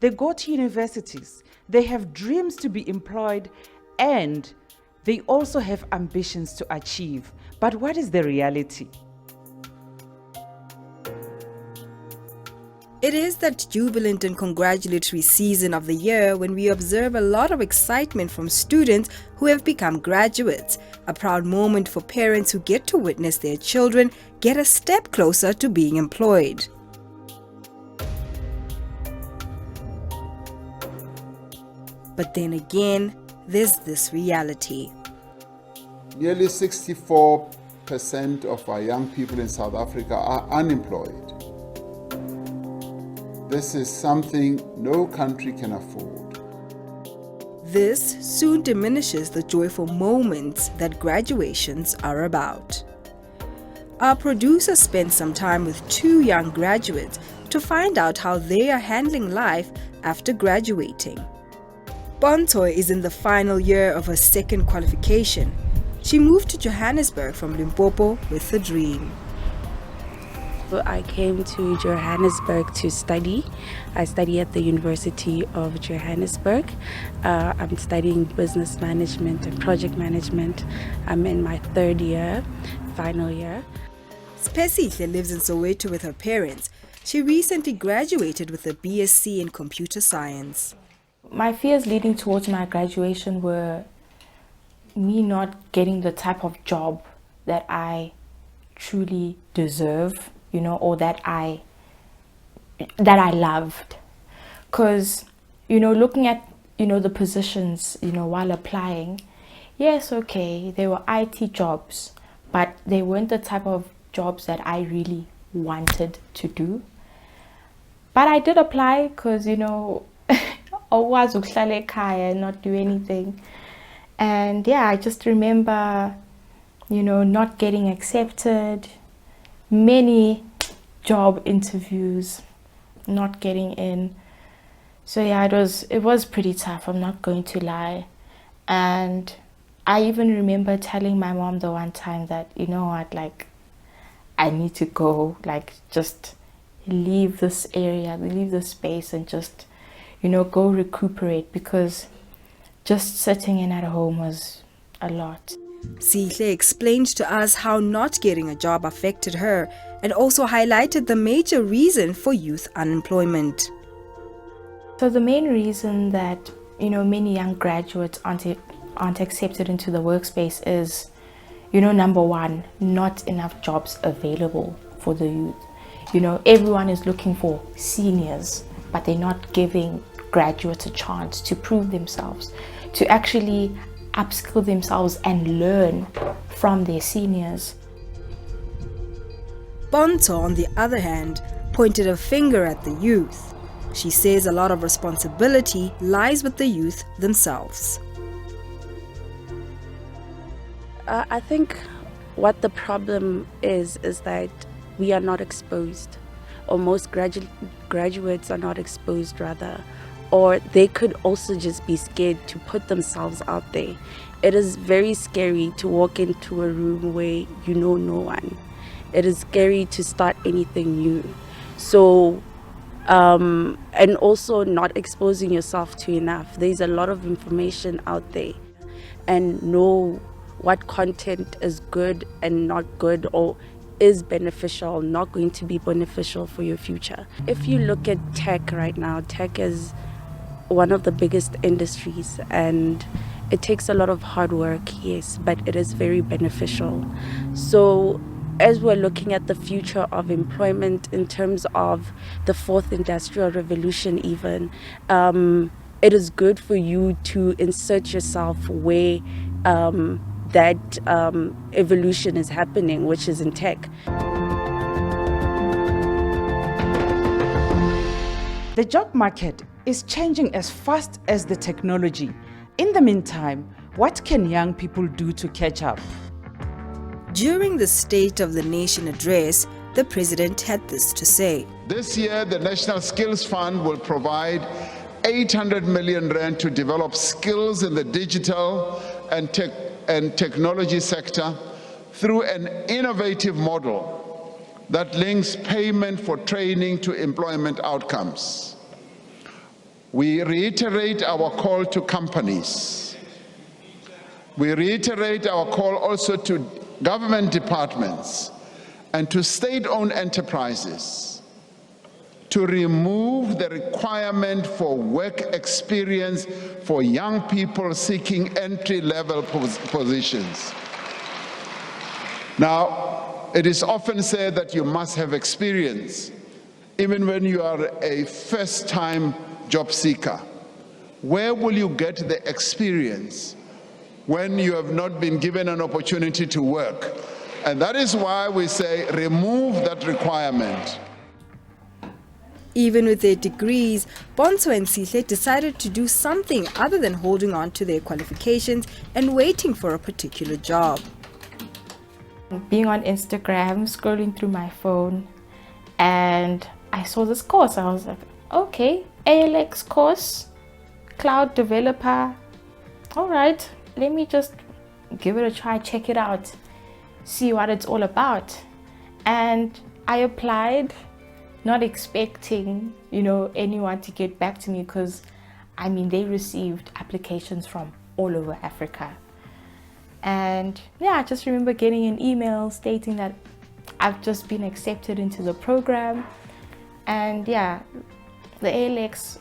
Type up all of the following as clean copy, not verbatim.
They go to universities, they have dreams to be employed, and they also have ambitions to achieve. But what is the reality? It is that jubilant and congratulatory season of the year when we observe a lot of excitement from students who have become graduates, a proud moment for parents who get to witness their children get a step closer to being employed. But then again, there's this reality. Nearly 64% of our young people in South Africa are unemployed. This is something no country can afford. This soon diminishes the joyful moments that graduations are about. Our producer spent some time with two young graduates to find out how they are handling life after graduating. Bontoy is in the final year of her second qualification. She moved to Johannesburg from Limpopo with a dream. I came to Johannesburg to study. I study at the University of Johannesburg. I'm studying business management and project management. I'm in my third year, final year. Spesihle lives in Soweto with her parents. She recently graduated with a BSc in computer science. My fears leading towards my graduation were me not getting the type of job that I truly deserve, or that I loved. Because, looking at, the positions, while applying, yes, okay, they were IT jobs, but they weren't the type of jobs that I really wanted to do. But I did apply because, always not do anything. And yeah, I just remember, not getting accepted, many job interviews, not getting in. So yeah, it was pretty tough, I'm not going to lie. And I even remember telling my mom the one time that, I need to go, just leave this area, leave this space and just, go recuperate, because just sitting in at home was a lot. Sihle explained to us how not getting a job affected her and also highlighted the major reason for youth unemployment. So the main reason that, many young graduates aren't accepted into the workspace is, number one, not enough jobs available for the youth. Everyone is looking for seniors, but they're not giving graduates a chance to prove themselves, to actually upskill themselves and learn from their seniors. Bonto, on the other hand, pointed a finger at the youth. She says a lot of responsibility lies with the youth themselves. I think what the problem is that we are not exposed, or most graduates are not exposed rather, or they could also just be scared to put themselves out there. It is very scary to walk into a room where you know no one. It is scary to start anything new. So, and also not exposing yourself to enough. There's a lot of information out there, and know what content is good and not good, or is beneficial, not going to be beneficial for your future. If you look at tech right now, tech is one of the biggest industries, and it takes a lot of hard work, yes, but it is very beneficial. So as we're looking at the future of employment in terms of the fourth industrial revolution even, it is good for you to insert yourself where that evolution is happening, which is in tech. The job market is changing as fast as the technology. In the meantime, what can young people do to catch up? During the State of the Nation address, the president had this to say. This year, the National Skills Fund will provide 800 million rand to develop skills in the digital and technology sector through an innovative model that links payment for training to employment outcomes. We reiterate our call to companies. We reiterate our call also to government departments and to state-owned enterprises to remove the requirement for work experience for young people seeking entry-level positions. Now, it is often said that you must have experience, even when you are a first-time job seeker. Where will you get the experience when you have not been given an opportunity to work? And that is why we say remove that requirement. Even with their degrees, Bonso and Sihle decided to do something other than holding on to their qualifications and waiting for a particular job. Being on Instagram, scrolling through my phone, and I saw this course. I was like, okay, ALX course, cloud developer. All right, let me just give it a try, check it out, see what it's all about. And I applied, not expecting, anyone to get back to me, because they received applications from all over Africa. And yeah, I just remember getting an email stating that I've just been accepted into the program. And yeah, the ALX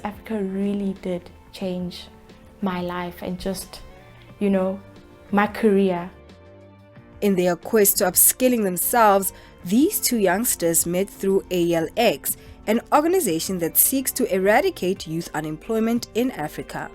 Africa really did change my life and just, my career. In their quest to upskilling themselves, these two youngsters met through ALX, an organization that seeks to eradicate youth unemployment in Africa.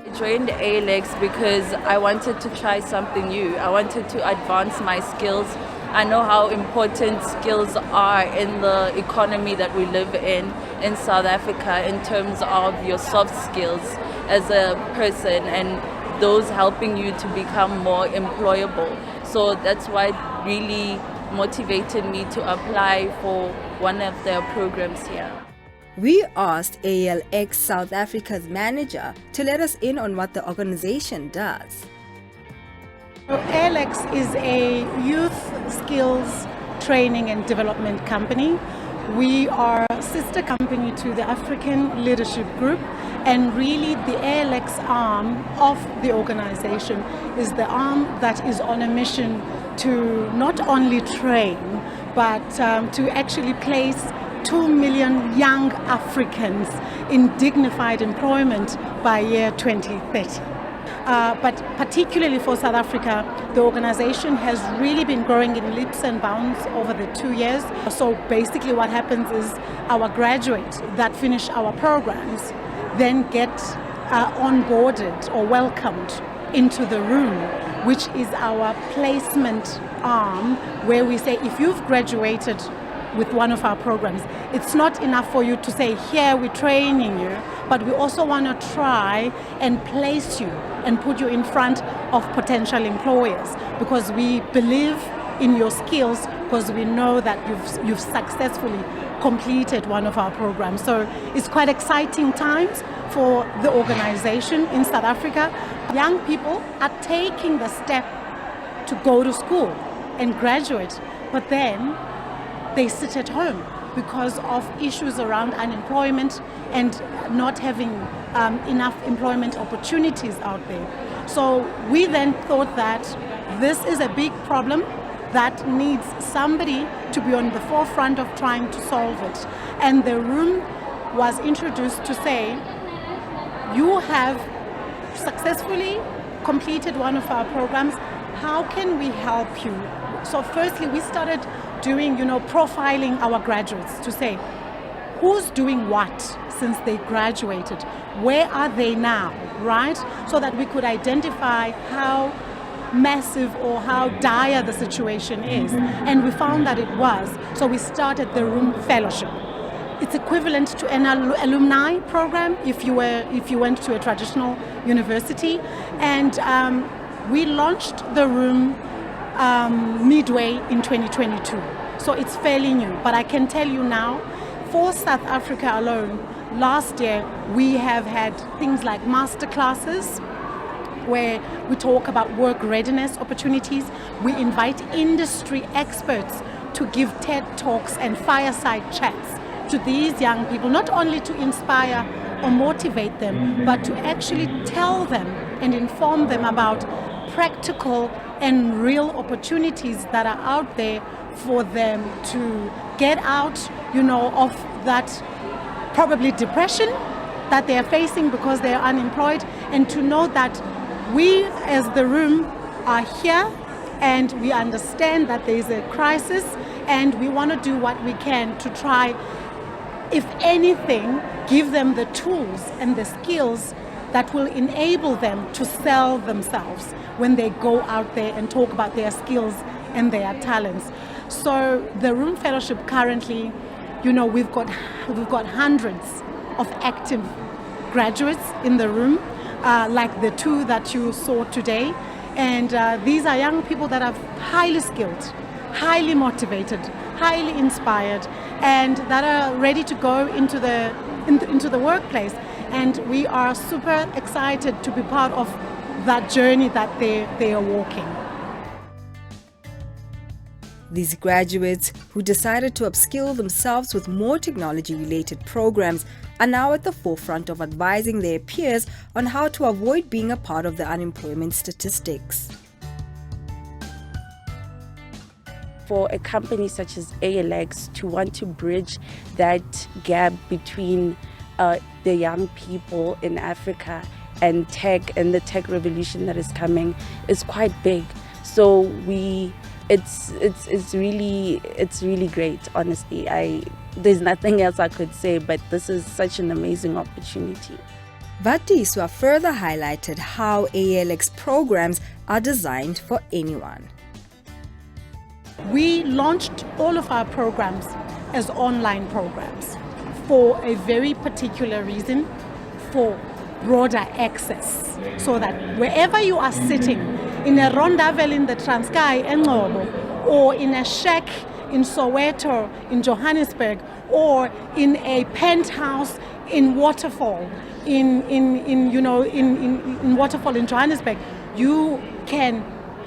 I joined ALX because I wanted to try something new. I wanted to advance my skills. I know how important skills are in the economy that we live in South Africa, in terms of your soft skills as a person and those helping you to become more employable. So that's why it really motivated me to apply for one of their programs here. We asked ALX South Africa's manager to let us in on what the organization does. ALX is a youth skills training and development company. We are a sister company to the African Leadership Group, and really the ALX arm of the organization is the arm that is on a mission to not only train, but to actually place 2 million young Africans in dignified employment by year 2030. But particularly for South Africa, the organization has really been growing in leaps and bounds over the 2 years. So basically what happens is our graduates that finish our programs then get onboarded or welcomed into the room, which is our placement arm, where we say if you've graduated with one of our programs, it's not enough for you to say, here we're training you, but we also want to try and place you and put you in front of potential employers, because we believe in your skills, because we know that you've successfully completed one of our programs. So it's quite exciting times for the organization in South Africa. Young people are taking the step to go to school and graduate, but then they sit at home because of issues around unemployment and not having enough employment opportunities out there. So we then thought that this is a big problem that needs somebody to be on the forefront of trying to solve it. And the room was introduced to say, you have successfully completed one of our programs, how can we help you? So firstly, we started doing, profiling our graduates to say, who's doing what since they graduated? Where are they now, right? So that we could identify how massive or how dire the situation is. And we found that it was. So we started the Room Fellowship. It's equivalent to an alumni program if you went to a traditional university. And we launched the Room midway in 2022. So it's fairly new. But I can tell you now, for South Africa alone, last year we have had things like master classes where we talk about work readiness opportunities. We invite industry experts to give TED Talks and fireside chats to these young people, not only to inspire or motivate them, but to actually tell them and inform them about practical and real opportunities that are out there for them to get out, of that probably depression that they are facing because they are unemployed, and to know that we as the room are here and we understand that there is a crisis, and we want to do what we can to try, if anything, give them the tools and the skills that will enable them to sell themselves when they go out there and talk about their skills and their talents. So the Room Fellowship currently, we've got hundreds of active graduates in the room, like the two that you saw today. And these are young people that are highly skilled, highly motivated, highly inspired, and that are ready to go into the workplace. And we are super excited to be part of that journey that they are walking. These graduates who decided to upskill themselves with more technology-related programs are now at the forefront of advising their peers on how to avoid being a part of the unemployment statistics. For a company such as ALX to want to bridge that gap between the young people in Africa and tech and the tech revolution that is coming is quite big. So it's really great, honestly. There's nothing else I could say, but this is such an amazing opportunity. Vatiswa further highlighted how ALX programs are designed for anyone. We launched all of our programs as online programs for a very particular reason, for broader access, so that wherever you are sitting, in a rondavel in the Transkei, Engcobo, or in a shack in Soweto, in Johannesburg, or in a penthouse in Waterfall, in Waterfall in Johannesburg,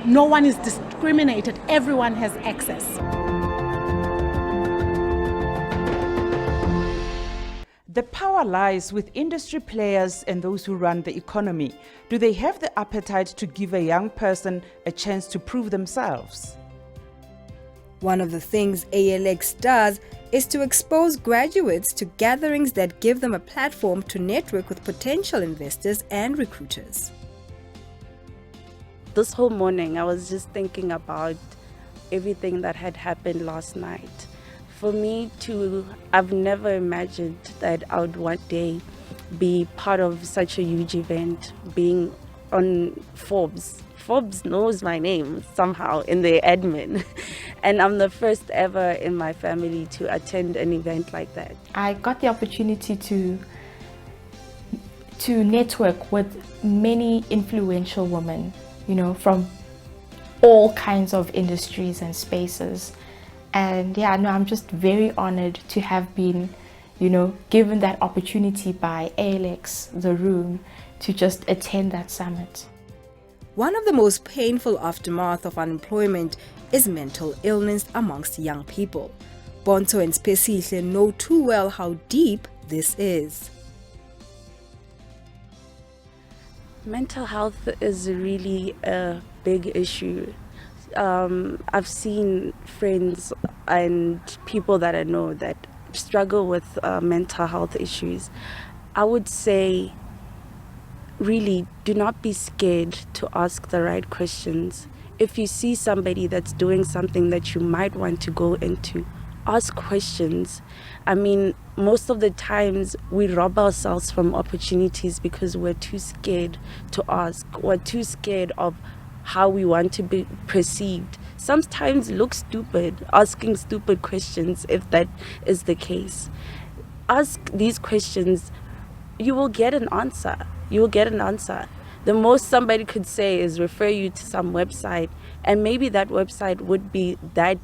no one is discriminated, everyone has access. The power lies with industry players and those who run the economy. Do they have the appetite to give a young person a chance to prove themselves? One of the things ALX does is to expose graduates to gatherings that give them a platform to network with potential investors and recruiters. This whole morning, I was just thinking about everything that had happened last night. For me I've never imagined that I would one day be part of such a huge event, being on Forbes. Forbes knows my name somehow in their admin. And I'm the first ever in my family to attend an event like that. I got the opportunity to network with many influential women, from all kinds of industries and spaces. And I'm just very honored to have been, given that opportunity by ALX, the room, to just attend that summit. One of the most painful aftermath of unemployment is mental illness amongst young people. Bonto and Spesihle know too well how deep this is. Mental health is really a big issue. I've seen friends and people that I know that struggle with mental health issues. I would say, really, do not be scared to ask the right questions. If you see somebody that's doing something that you might want to go into, ask questions. I mean, most of the times we rob ourselves from opportunities because we're too scared to ask. We're too scared of how we want to be perceived. Sometimes look stupid, asking stupid questions if that is the case. Ask these questions, you will get an answer. You will get an answer. The most somebody could say is refer you to some website, and maybe that website would be that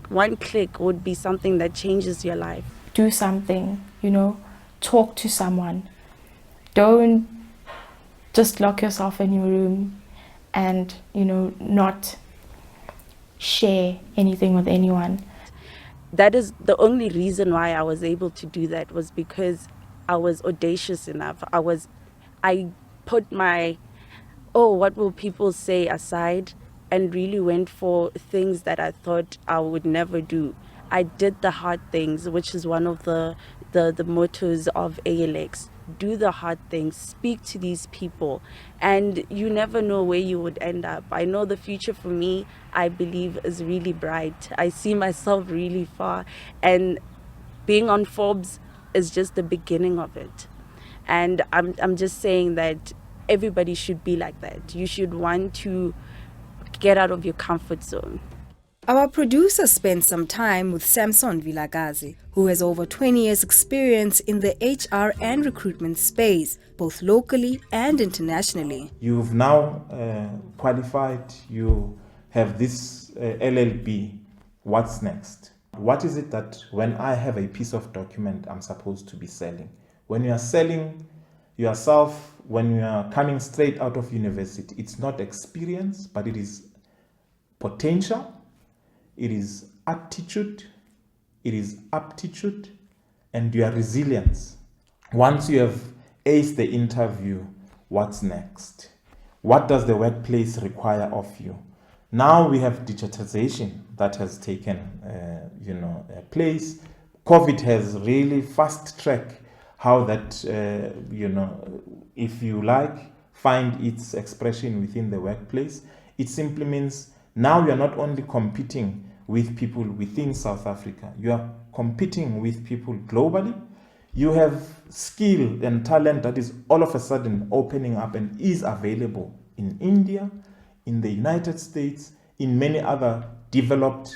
one click would be something that changes your life. Do something, talk to someone. Don't just lock yourself in your room and not share anything with anyone. that is the only reason why I was able to do that, was because I was audacious enough. I put my, oh, what will people say aside, and really went for things that I thought I would never do. I did the hard things, which is one of the mottos of ALX. Do the hard things, speak to these people, and you never know where you would end up. I know the future for me, I believe, is really bright. I see myself really far, and being on Forbes is just the beginning of it. And I'm just saying that everybody should be like that. You should want to get out of your comfort zone. Our producer spent some time with Samson Vilakazi, who has over 20 years' experience in the HR and recruitment space, both locally and internationally. You've now qualified, you have this LLB. What's next? What is it that when I have a piece of document I'm supposed to be selling? When you are selling yourself, when you are coming straight out of university, it's not experience, but it is potential. It is attitude, it is aptitude, and your resilience. Once you have aced the interview, what's next? What does the workplace require of you? Now we have digitization that has taken place. COVID has really fast-tracked how that, if you like, find its expression within the workplace. It simply means now you are not only competing with people within South Africa, you are competing with people globally. You have skill and talent that is all of a sudden opening up and is available in India, in the United States, in many other developed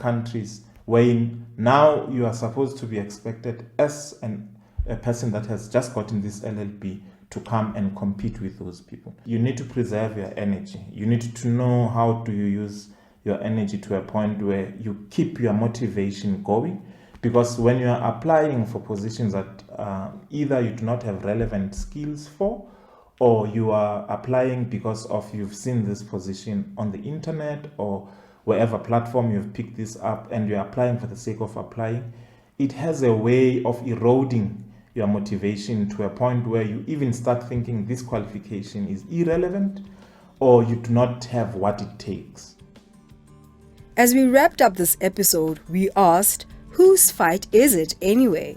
countries, where now you are supposed to be expected as a person that has just gotten this LLB to come and compete with those people. You need to preserve your energy. You need to know how do you use your energy to a point where you keep your motivation going, because when you are applying for positions that either you do not have relevant skills for, or you are applying because of you've seen this position on the internet or wherever platform you've picked this up and you're applying for the sake of applying, it has a way of eroding your motivation to a point where you even start thinking this qualification is irrelevant or you do not have what it takes. As we wrapped up this episode, we asked, whose fight is it anyway?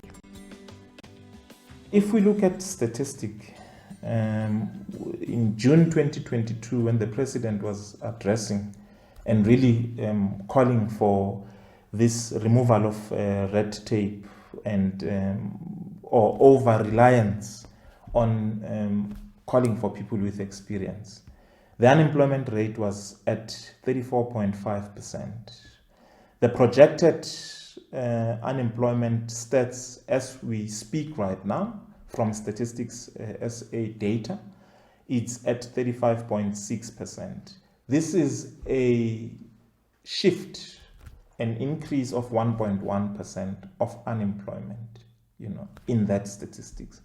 If we look at statistics, in June 2022, when the president was addressing and really calling for this removal of red tape and or over-reliance on calling for people with experience, the unemployment rate was at 34.5%. The projected unemployment stats as we speak right now from Statistics SA data, it's at 35.6%. This is a shift, an increase of 1.1% of unemployment, in that statistics.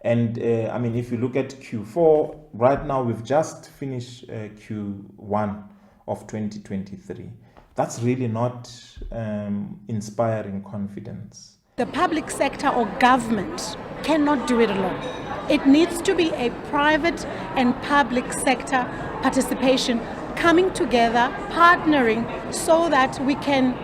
And if you look at Q4, right now we've just finished Q1 of 2023. That's really not inspiring confidence. The public sector or government cannot do it alone. It needs to be a private and public sector participation coming together, partnering, so that we can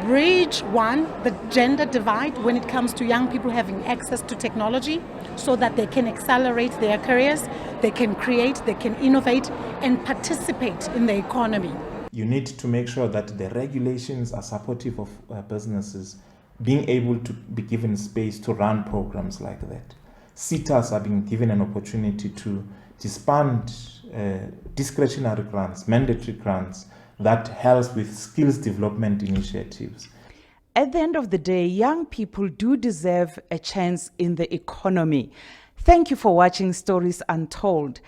bridge, the gender divide when it comes to young people having access to technology, so that they can accelerate their careers, they can create, they can innovate and participate in the economy. You need to make sure that the regulations are supportive of businesses being able to be given space to run programs like that. SETAs are being given an opportunity to disband discretionary grants, mandatory grants that helps with skills development initiatives. At the end of the day, young people do deserve a chance in the economy. Thank you for watching Stories Untold.